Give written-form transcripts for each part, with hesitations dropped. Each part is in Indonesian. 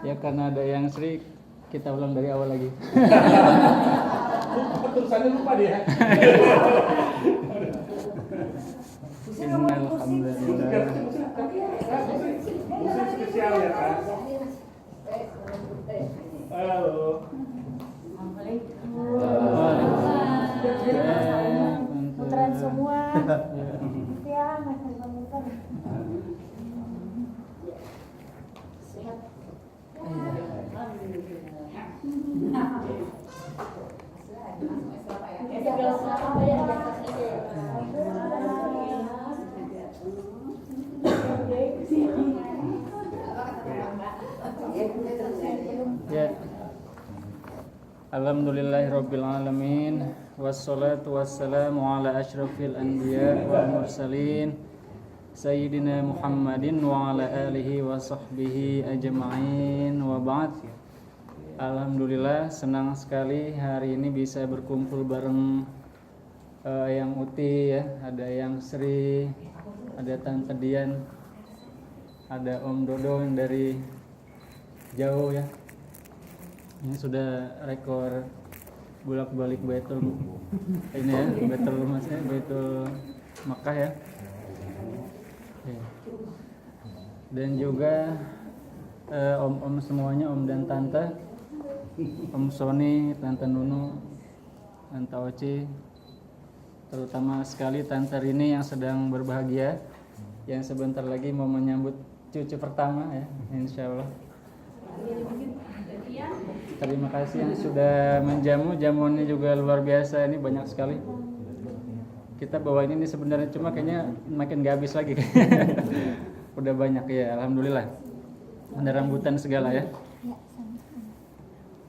Ya karena ada yang Sri, kita ulang dari awal lagi. Tulisannya lupa dia. Alhamdulillah. Musik spesial ya kan? Halo. Putaran semua. Ya, masih muter. Sehat. Ya. Alhamdulillahirabbil alamin wassalatu wassalamu ala asyrafil anbiya wal mursalin sayyidina Muhammadin wa ala alihi wa sahbihi ajma'in wa ba'd. Alhamdulillah senang sekali hari ini bisa berkumpul bareng yang Uti ya, ada yang Sri, ada Tante Dian, ada Om Dodo yang dari jauh ya. Ini sudah rekor bolak-balik Baitul ini ya, Baitul Masjid, Baitul Makkah ya. Dan juga om-om semuanya, om dan tante, Om Sony, Tante Nunu, Tante Oci, terutama sekali Tante Rini yang sedang berbahagia, yang sebentar lagi mau menyambut cucu pertama ya, insya Allah. Terima kasih yang sudah menjamu, jamuannya juga luar biasa, ini banyak sekali. Kita bawa ini sebenarnya cuma kayaknya makin gak habis lagi. Udah banyak ya, alhamdulillah. Ada rambutan segala ya.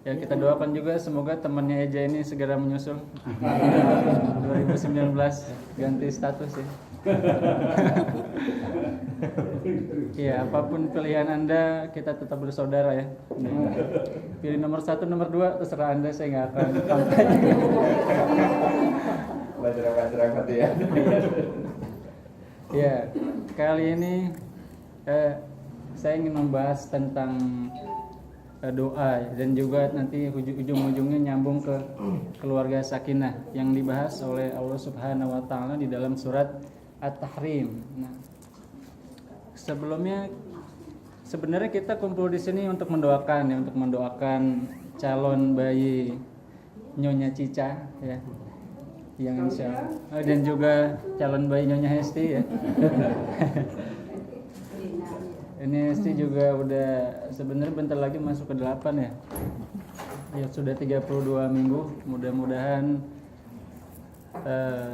Ya kita doakan juga semoga temannya Eja ini segera menyusul. 2019 ganti status ya. Ya apapun pilihan Anda, kita tetap bersaudara ya. Pilih nomor 1, nomor 2 terserah Anda, saya nggak akan kampanye. Belajar ya. Ya kali ini saya ingin membahas tentang doa dan juga nanti ujung-ujungnya nyambung ke keluarga sakinah yang dibahas oleh Allah Subhanahu wa taala di dalam surat At-Tahrim. Nah, sebelumnya sebenarnya kita kumpul di sini untuk mendoakan ya, untuk mendoakan calon bayi Nyonya Cica ya. Yang insya Allah, dan juga calon bayi Nyonya Hesti ya. Ini Hesti juga udah sebenarnya bentar lagi masuk ke 8 ya. Ya sudah 32 minggu. Mudah-mudahan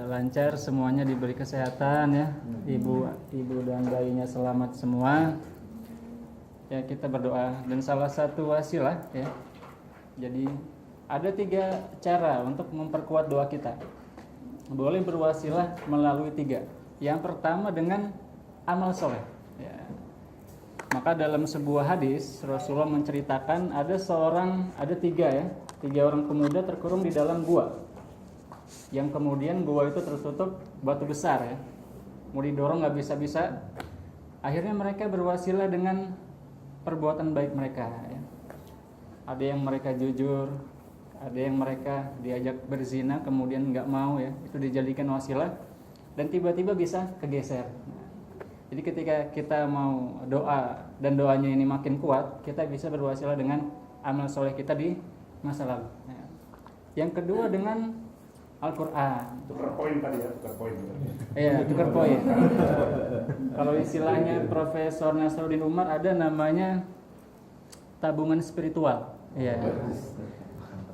lancar semuanya, diberi kesehatan ya. Ibu dan bayinya selamat semua. Ya kita berdoa, dan salah satu wasilah ya. Jadi ada 3 cara untuk memperkuat doa kita. Boleh berwasilah melalui 3. Yang pertama dengan amal soleh ya. Maka dalam sebuah hadis Rasulullah menceritakan ada 3 orang pemuda terkurung di dalam gua, yang kemudian gua itu tertutup batu besar ya, mau didorong nggak bisa. Akhirnya mereka berwasilah dengan perbuatan baik mereka ya. Ada yang mereka jujur, ada yang mereka diajak berzina kemudian nggak mau ya, itu dijadikan wasilah dan tiba-tiba bisa kegeser. Jadi ketika kita mau doa dan doanya ini makin kuat, kita bisa berwasilah dengan amal soleh kita di masa lalu. Yang kedua dengan Al-Quran. Tukar poin tadi ya, tukar poin. Iya, tukar poin. Kalau istilahnya Profesor Nasruddin Umar ada namanya tabungan spiritual. Iya.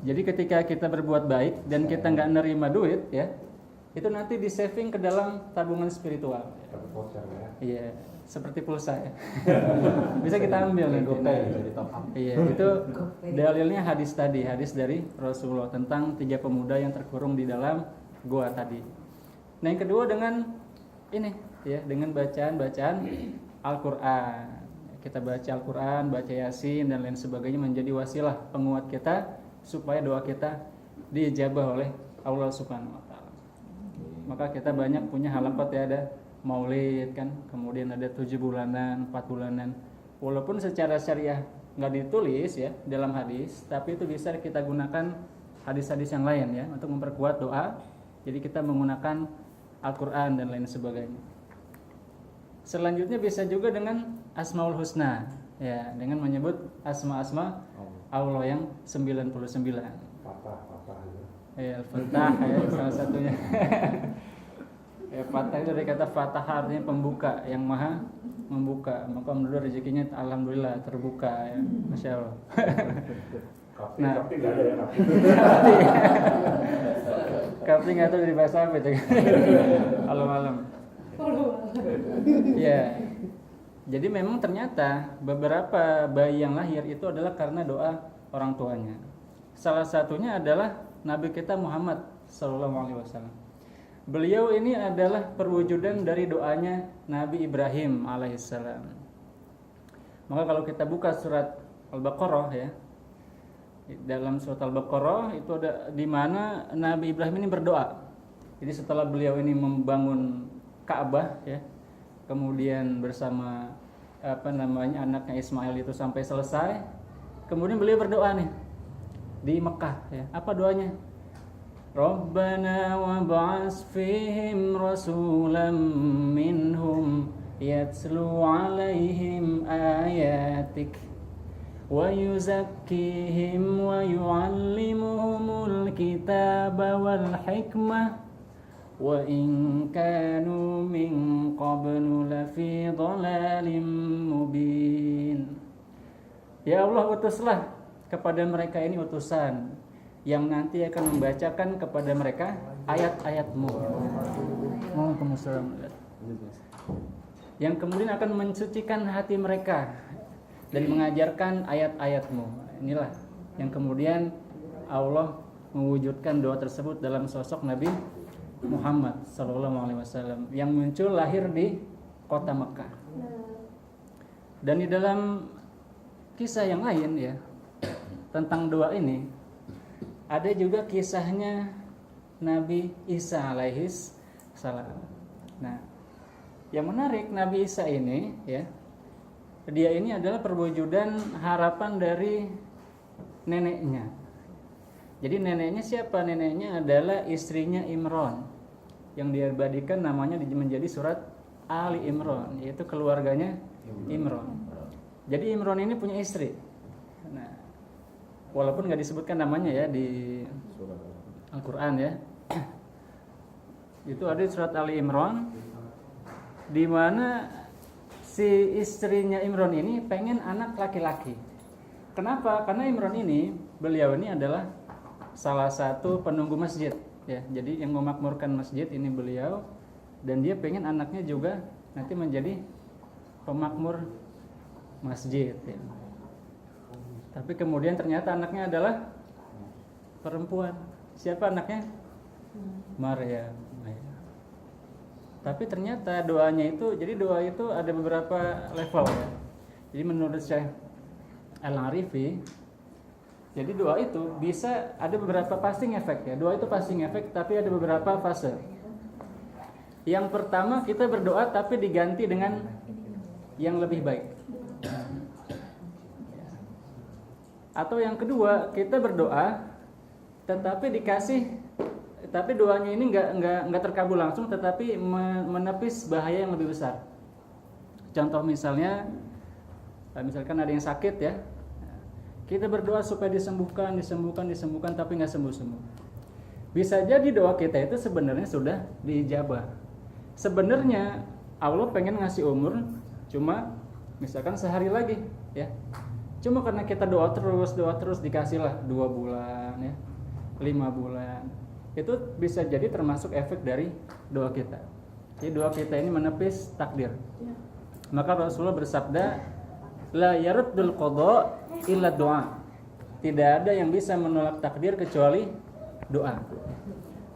Jadi ketika kita berbuat baik dan kita nggak nerima duit ya, itu nanti di saving ke dalam tabungan spiritual. Iya, seperti pulsa ya. Bisa kita ambil nih GoPay. Iya, itu dalilnya hadis tadi, hadis dari Rasulullah tentang 3 pemuda yang terkurung di dalam gua tadi. Nah, yang kedua dengan ini ya, dengan bacaan Al-Qur'an. Kita baca Al-Qur'an, baca Yasin dan lain sebagainya menjadi wasilah penguat kita supaya doa kita diijabah oleh Allah Subhanahu wa taala. Maka kita banyak punya halakat ya, ada Maulid kan, kemudian ada 7 bulanan, 4 bulanan. Walaupun secara syariah nggak ditulis ya dalam hadis, tapi itu bisa kita gunakan hadis-hadis yang lain ya untuk memperkuat doa. Jadi kita menggunakan Al-Quran dan lain sebagainya. Selanjutnya bisa juga dengan Asmaul Husna ya, dengan menyebut asma-asma Allah yang 99. Patah ya. Ya, Al-Fatah ya salah satunya. Ya, Fatah itu dari kata Fatah artinya pembuka, yang maha membuka. Maka dulu rezekinya alhamdulillah terbuka ya. Masya Allah. Nah. Kapti nggak ada ya kapti. Kapti nggak tahu dari bahasa apa itu. Alam-alam. Ya. Jadi memang ternyata beberapa bayi yang lahir itu adalah karena doa orang tuanya. Salah satunya adalah Nabi kita Muhammad SAW. Beliau ini adalah perwujudan dari doanya Nabi Ibrahim alaihissalam. Maka kalau kita buka surat Al-Baqarah ya, dalam surat Al-Baqarah itu ada di mana Nabi Ibrahim ini berdoa. Jadi setelah beliau ini membangun Ka'bah ya, kemudian bersama anaknya Ismail itu sampai selesai, kemudian beliau berdoa nih di Mekah ya. Apa doanya? Rabbana wab'ats fihim rasulan minhum yatslu 'alaihim ayatik wa yuzakkihim wa yu'allimuhumul kitaba wal hikmah wa in kanu min qablu lafi dhalalin mubin. Ya Allah, utuslah kepada mereka ini utusan yang nanti akan membacakan kepada mereka ayat-ayat-Mu. Yang kemudian akan mensucikan hati mereka dan mengajarkan ayat-ayat-Mu. Inilah yang kemudian Allah mewujudkan doa tersebut dalam sosok Nabi Muhammad SAW yang muncul lahir di kota Mekah. Dan di dalam kisah yang lain ya tentang doa ini ada juga kisahnya Nabi Isa alaihis salam. Nah, yang menarik Nabi Isa ini ya, dia ini adalah perwujudan harapan dari neneknya. Jadi neneknya siapa? Neneknya adalah istrinya Imran yang diabadikan namanya menjadi surat Ali Imran, yaitu keluarganya Imran. Jadi Imran ini punya istri. Nah, walaupun nggak disebutkan namanya ya di Al-Quran ya, itu ada di surat Ali Imran, di mana si istrinya Imran ini pengen anak laki-laki. Kenapa? Karena Imran ini, beliau ini adalah salah satu penunggu masjid ya. Jadi yang memakmurkan masjid ini beliau, dan dia pengen anaknya juga nanti menjadi pemakmur masjid ya. Tapi kemudian ternyata anaknya adalah perempuan. Siapa anaknya? Maryam. Tapi ternyata doanya itu, jadi doa itu ada beberapa level ya. Jadi menurut Syekh Al-Arifi, jadi doa itu bisa ada beberapa passing effect ya. Doa itu passing effect, tapi ada beberapa fase. Yang pertama kita berdoa tapi diganti dengan yang lebih baik. Atau yang kedua kita berdoa tetapi dikasih, tapi doanya ini nggak terkabul langsung, tetapi menepis bahaya yang lebih besar. Contoh misalkan ada yang sakit ya, kita berdoa supaya disembuhkan, tapi nggak sembuh. Bisa jadi doa kita itu sebenarnya sudah diijabah. Sebenarnya Allah pengen ngasih umur cuma misalkan sehari lagi ya. Cuma karena kita doa terus dikasihlah 2 bulan ya, 5 bulan. Itu bisa jadi termasuk efek dari doa kita. Jadi doa kita ini menepis takdir. Maka Rasulullah bersabda, la yaruddul qada illa doa. Tidak ada yang bisa menolak takdir kecuali doa.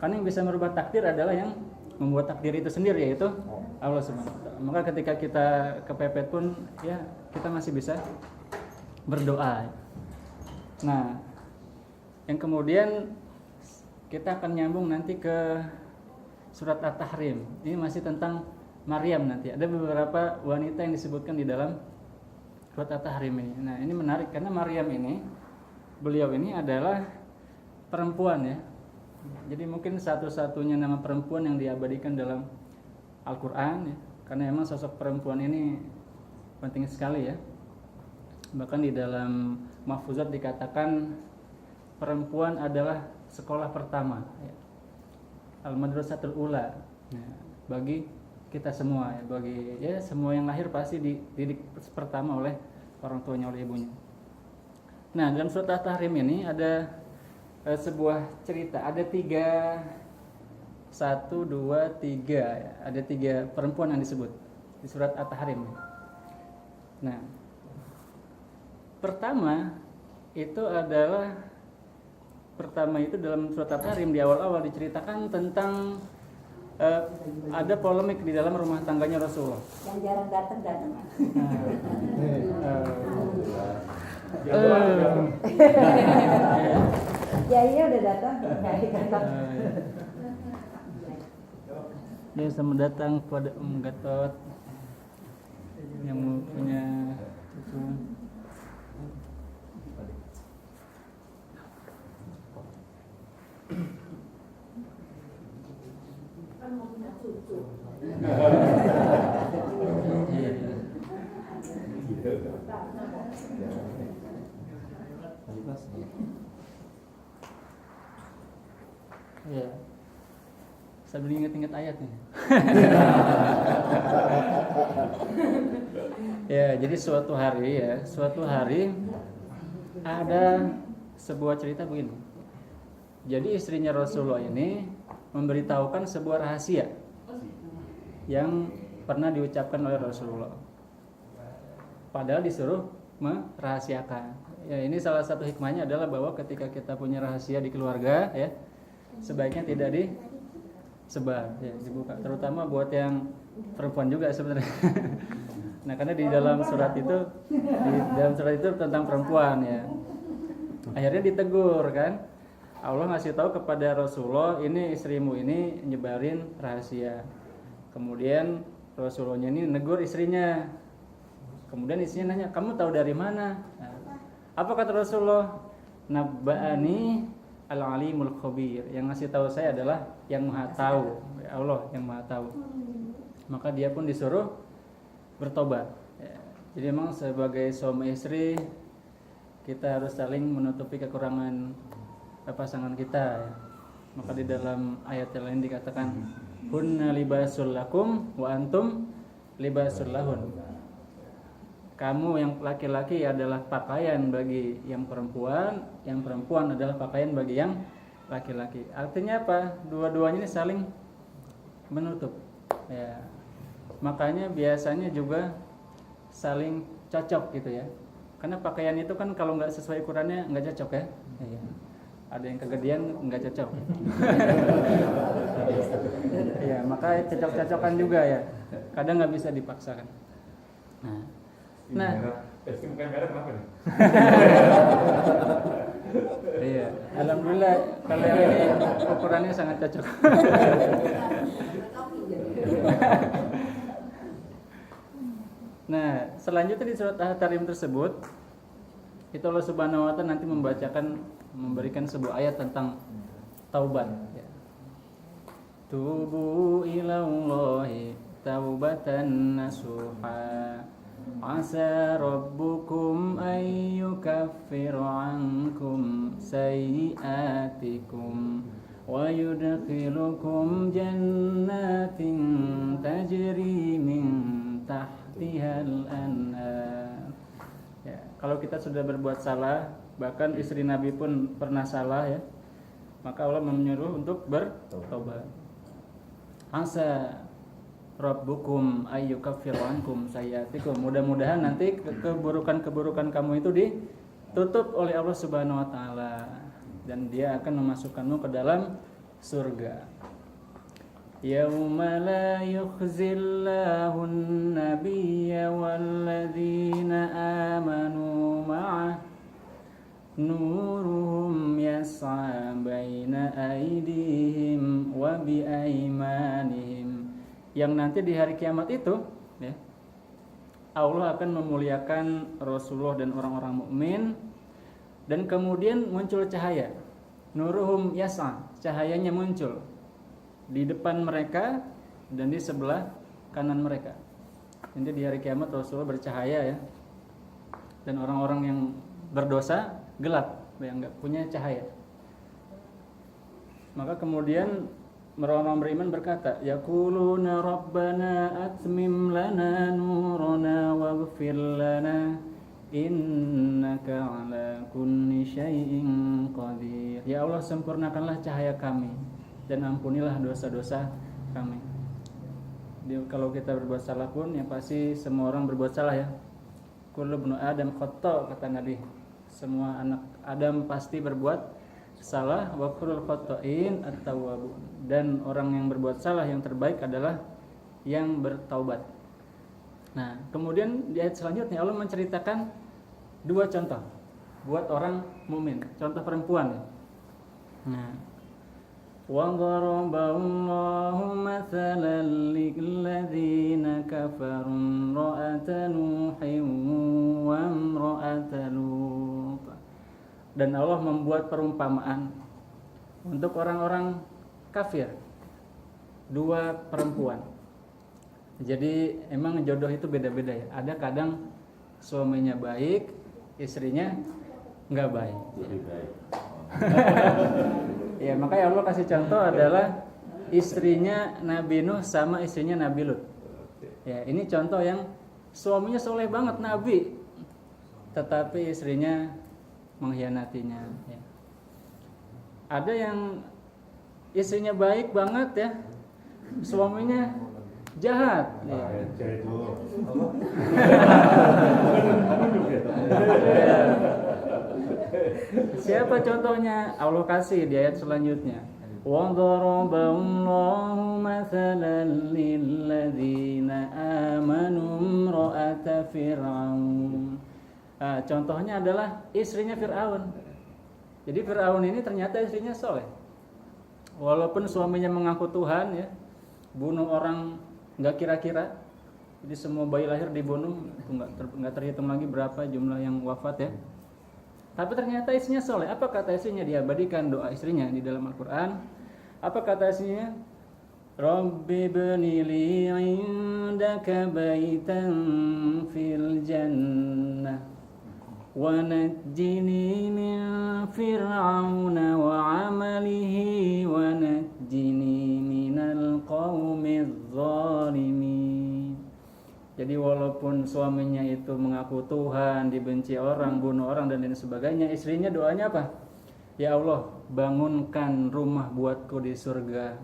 Karena yang bisa merubah takdir adalah yang membuat takdir itu sendiri, yaitu Allah Subhanahu wa taala. Maka ketika kita kepepet pun ya kita masih bisa berdoa. Nah, yang kemudian kita akan nyambung nanti ke surat At-Tahrim. Ini masih tentang Maryam nanti. Ada beberapa wanita yang disebutkan di dalam surat At-Tahrim ini. Nah, ini menarik karena Maryam ini, beliau ini adalah perempuan ya. Jadi mungkin satu-satunya nama perempuan yang diabadikan dalam Al-Quran ya. Karena memang sosok perempuan ini penting sekali ya. Bahkan di dalam Mahfuzat dikatakan perempuan adalah sekolah pertama ya. Al-Madrasatul Ula ya, bagi kita semua ya, bagi ya semua yang lahir pasti dididik pertama oleh orang tuanya, oleh ibunya. Nah, dalam surat At-Tahrim ini ada sebuah cerita, ada 3 ya, ada 3 perempuan yang disebut di surat At-Tahrim. Nah, pertama itu dalam surat At-Tahrim di awal-awal diceritakan tentang ada polemik di dalam rumah tangganya Rasulullah. Yang jarang datang. Ya iya udah datang. Dia sama datang kepada Gatot yang punya itu. Ya, sambil ingat-ingat ayatnya. Ya, jadi suatu hari ada sebuah cerita begini. Jadi istrinya Rasulullah ini memberitahukan sebuah rahasia yang pernah diucapkan oleh Rasulullah. Padahal disuruh merahasiakan. Ya, ini salah satu hikmahnya adalah bahwa ketika kita punya rahasia di keluarga, ya, sebaiknya tidak disebar, ya, dibuka. Terutama buat yang perempuan juga sebenarnya. Nah, karena di dalam surat itu tentang perempuan, ya. Akhirnya ditegur kan. Allah ngasih tahu kepada Rasulullah, ini istrimu ini nyebarin rahasia. Kemudian Rasulullahnya ini negur istrinya. Kemudian istrinya nanya, kamu tahu dari mana? Nah, apa kata Rasulullah? Nabba'ani al-alimul khabir. Yang ngasih tahu saya adalah yang maha tahu, ya Allah yang maha tahu. Maka dia pun disuruh bertobat. Ya. Jadi memang sebagai suami istri kita harus saling menutupi kekurangan pasangan kita. Ya. Maka di dalam ayat yang lain dikatakan, hunna libasul lakum wa antum libasul lahun. Kamu yang laki-laki adalah pakaian bagi yang perempuan adalah pakaian bagi yang laki-laki. Artinya apa? Dua-duanya ini saling menutup. Ya. Makanya biasanya juga saling cocok gitu ya. Karena pakaian itu kan kalau nggak sesuai ukurannya nggak cocok ya. Ya. Ada yang kegedean nggak cocok. Ya, maka cocok-cocokan juga ya. Kadang nggak bisa dipaksakan. Nah, bukan merek kenapa nih? iya, alhamdulillah kalau yang ini ukurannya sangat cocok. Nah, selanjutnya di surat At-Tahrim tersebut, itu Allah Subhanahu wa Ta'ala nanti memberikan sebuah ayat tentang taubat. Ya. Tubu ilallahi taubatan nasuha. Asa rabbukum ayyukaffir ankum sayyiatikum wa yudkhilukum jannatin tajri min tahtihal anhar. Ya, kalau kita sudah berbuat salah, bahkan istri Nabi pun pernah salah ya, maka Allah menyuruh untuk bertobat. Asa Rabbukum ayyukaffir ankum sayyiatikum. Mudah-mudahan nanti keburukan-keburukan kamu itu ditutup oleh Allah Subhanahu wa taala dan Dia akan memasukkanmu ke dalam surga. Yauma la yukhzillahu an-nabiyya walladzina amanu ma'ah nuruhum yas'a baina aydihim wa bi aymanihim. Yang nanti di hari kiamat itu ya, Allah akan memuliakan Rasulullah dan orang-orang mukmin. Dan kemudian muncul cahaya, nuruhum yas'a, cahayanya muncul di depan mereka dan di sebelah kanan mereka. Nanti di hari kiamat Rasulullah bercahaya ya, dan orang-orang yang berdosa gelap, yang nggak punya cahaya. Maka kemudian orang-orang beriman berkata, yaquluna rabbana atmim lana nurana waghfir lana innaka ala kulli syai'in qadir. Ya Allah, sempurnakanlah cahaya kami dan ampunilah dosa-dosa kami. Kalau kita berbuat salah pun, yang pasti semua orang berbuat salah ya. Kullu ibnu Adam khata', kata Nabi. Semua anak Adam pasti berbuat salah. Wa khairul khata'in at-tawwabun. Dan orang yang berbuat salah yang terbaik adalah yang bertaubat. Nah, kemudian di ayat selanjutnya Allah menceritakan dua contoh buat orang mukmin, contoh perempuan ya. Nah, wa daraballahu mathalan lilladzina kafaru imra'ata Nuhin wa imra'ata Lut. Dan Allah membuat perumpamaan untuk orang-orang kafir, dua perempuan. Jadi emang jodoh itu beda-beda ya. Ada kadang suaminya baik, istrinya nggak baik. Lebih baik. Ya, makanya Allah kasih contoh adalah istrinya Nabi Nuh sama istrinya Nabi Lut. Ya, ini contoh yang suaminya soleh banget Nabi, tetapi istrinya mengkhianatinya. Ya. Ada yang istrinya baik banget ya, suaminya jahat. Ya. Siapa contohnya? Allah kasih di ayat selanjutnya. Wa daraballahu mathalan lilladzina amanu imra'ata fir'aun. Contohnya adalah istrinya Fir'aun. Jadi Fir'aun ini ternyata istrinya soleh. Walaupun suaminya mengaku Tuhan ya, bunuh orang nggak kira-kira. Jadi semua bayi lahir dibunuh, itu nggak terhitung lagi berapa jumlah yang wafat ya. Tapi ternyata istrinya soleh. Apa kata istrinya? Diabadikan doa istrinya di dalam Al-Quran. Apa kata istrinya? Rabbi bni li indaka baitan fil jannah wa najjini min fir'auna wa amalihi wa najjini minal qaumiz zalimin. Jadi walaupun suaminya itu mengaku Tuhan, dibenci orang, bunuh orang dan lain sebagainya, istrinya doanya apa? Ya Allah, bangunkan rumah buatku di surga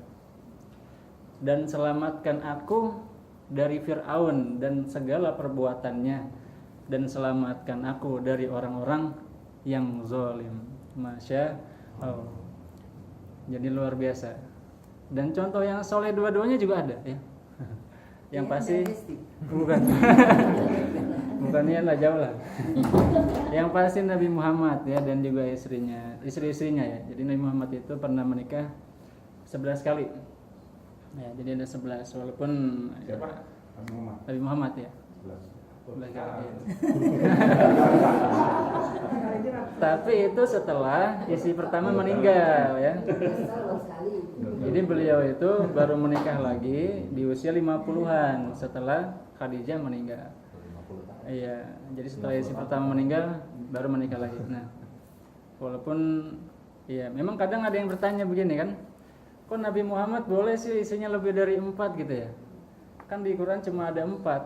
dan selamatkan aku dari Fir'aun dan segala perbuatannya, dan selamatkan aku dari orang-orang yang zalim. Masya Allah. Jadi luar biasa. Dan contoh yang soleh dua-duanya juga ada ya. Yang pasti bukan bukannya lah, jauh lah. Yang pasti Nabi Muhammad ya, dan juga istri-istrinya ya. Jadi Nabi Muhammad itu pernah menikah 11 kali ya, jadi ada 11 walaupun Siapa? Nabi Muhammad ya 11 kali ya. Tapi itu setelah istri pertama meninggal ya. Jadi beliau itu baru menikah lagi di usia 50-an setelah Khadijah meninggal. Iya, jadi setelah istri pertama meninggal baru menikah lagi. Nah, walaupun iya, memang kadang ada yang bertanya begini kan, kok Nabi Muhammad boleh sih istrinya lebih dari 4 gitu ya? Kan di Quran cuma ada 4.